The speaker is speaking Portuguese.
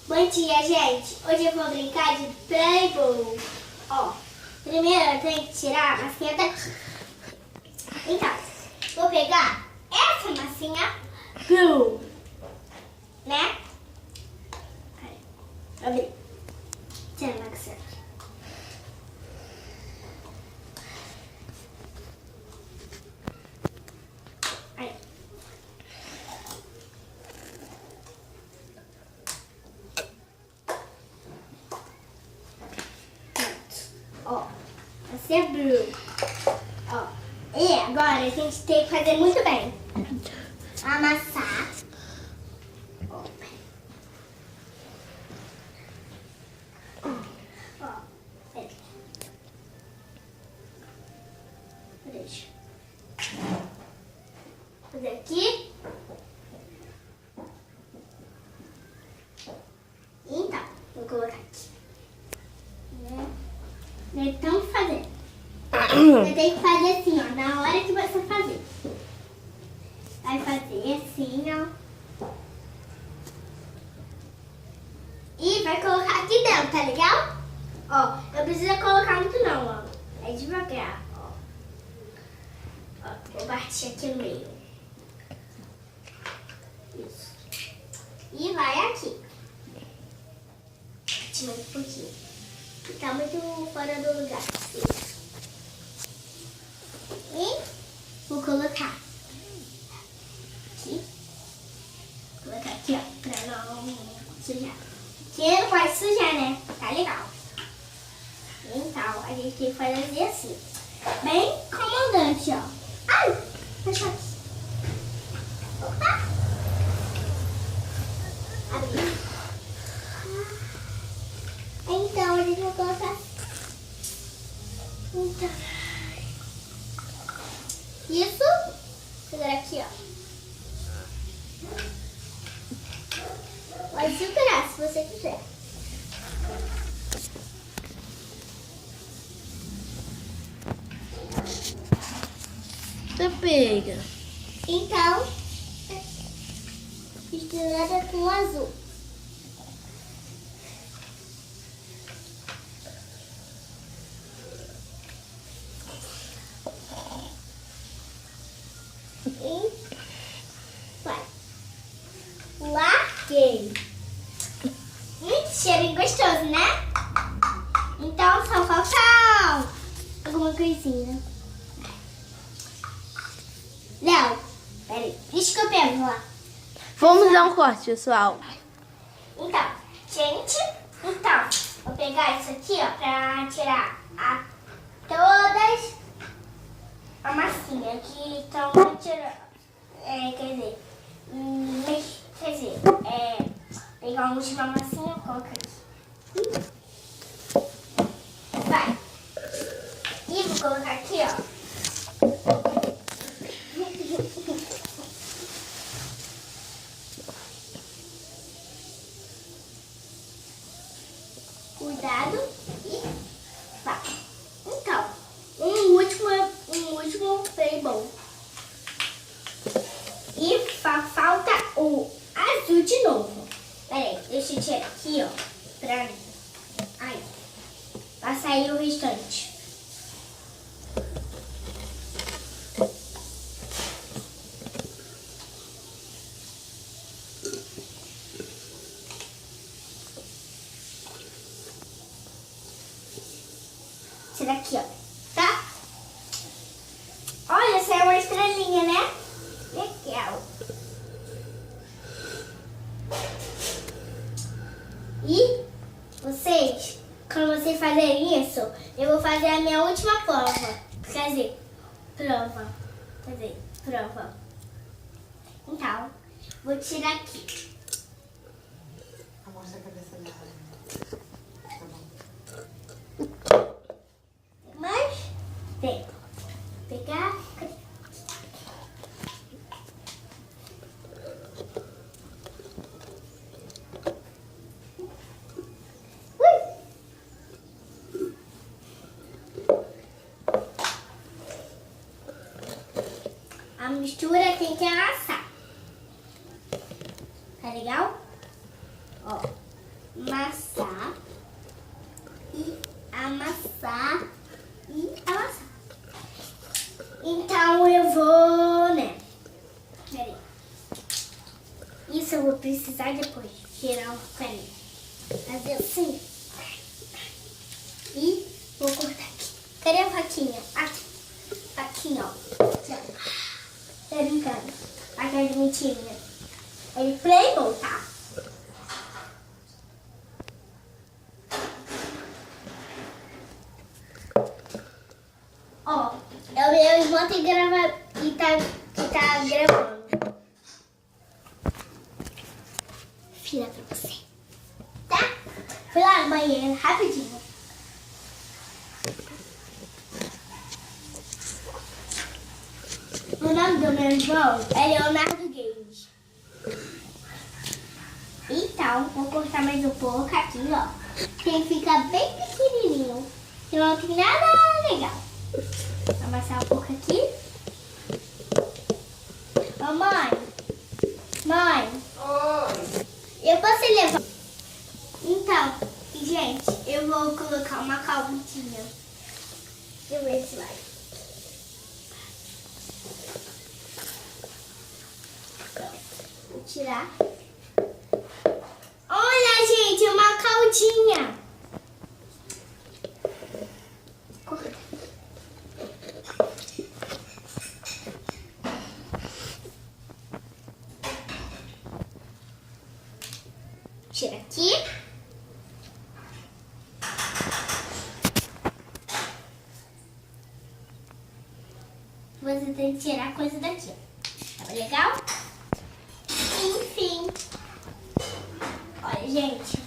Bom dia, gente. Hoje eu vou brincar de Playboy. Ó, primeiro eu tenho que tirar a massinha daqui. Então, vou pegar essa massinha blue, né? Abri. Tira a massinha. Aí. Ó, essa é blue. Ó, e agora a gente tem que fazer muito bem. Amassar. Ó, peraí. Deixa. Fazer aqui. Então, vou colocar aqui. Então, fazer. Você tem que fazer assim, ó, na hora que você fazer. Vai fazer assim, ó. E vai colocar aqui dentro, tá legal? Ó, não precisa colocar muito não, ó. É devagar, ó. Ó, vou partir aqui no meio. Isso. E vai aqui. Partir mais um pouquinho. Tá muito fora do lugar. Isso. E vou colocar aqui. Vou colocar aqui, ó, pra não sujar. Porque não pode sujar, né? Tá legal. Então, a gente tem que fazer assim. Bem comandante, ó. Ai, fechou aqui. Opa. Abri. Então, a gente vai colocar. Então. Isso. Segurar aqui, ó. Pode segurar se você quiser. Você pega. Então, misturada com azul. E vai. Larguei. Cheiro gostoso, né? Então só falta alguma coisinha. Léo, peraí, deixa que eu pego lá. Vamos dar um corte, pessoal. Então, gente, vou pegar isso aqui, ó, pra tirar todas a massinha que estão tirando. Pegar a última massinha e colocar aqui. Vai. E vou colocar aqui, ó. Cuidado e vai. Então, um último Playboy. E falta o azul de novo. Peraí, deixa eu tirar aqui, ó. Pra mim. Aí. Vai sair o restante. Tira aqui, ó. Tá? Olha, saiu uma estrelinha, né? Legal. E vocês, quando vocês fazerem isso, eu vou fazer a minha última prova. Quer dizer, prova. Então, vou tirar aqui. Mostra a cabeça dela. Tá bom. Mas, vem. Pegar. A mistura tem que amassar. Tá legal? Ó. amassar e amassar e amassar. Então eu vou, né? Peraí. Isso eu vou precisar depois. Tirar peraí. Fazer assim. E vou cortar aqui. Cadê a faquinha? Aqui. Aqui, ó. Tá brincando. Aqui é de mentirinha. É de Playboy, tá? Ó, meu irmão tem que gravar e tá gravando. Filha pra você. Tá? Fui lá no banheiro, rapidinho. O nome do meu irmão é Leonardo Gage. Então, vou cortar mais um pouco aqui, ó. Tem que ficar bem pequenininho. Senão não tem nada legal. Vou amassar um pouco aqui. Mamãe. Mãe. Oi. Eu posso levar? Então, gente, eu vou colocar uma calcinha. Deixa eu ver se vai. Vou tirar. Olha, gente, uma caldinha. Corta. Tira aqui. Você tem que tirar a coisa daqui. Tá legal? Enfim. Olha, gente.